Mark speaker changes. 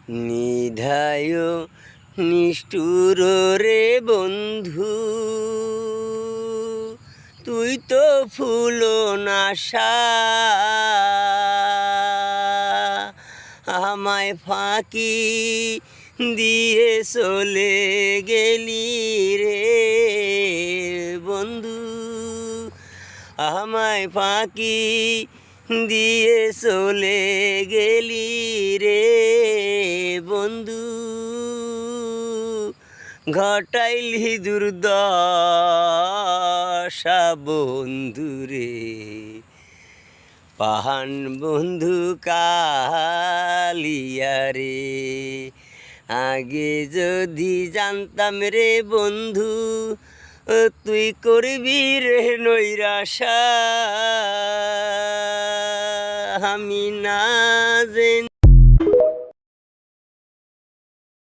Speaker 1: নিধায় নিষ্ঠুর রে বন্ধু, তুই তো ফুল নাশা, আমায় ফাঁকি দিয়ে চলে গেলি রে বন্ধু, আমায় ফাঁকি দিয়ে চলে গেলি রে বন্ধু, ঘটাইলি দুর্দশা বন্ধু রে, পাহান বন্ধু কালিয়া রে। আগে যদি জানতাম রে বন্ধু, তুই করবি রে নৈরাশা, আমি না জেনে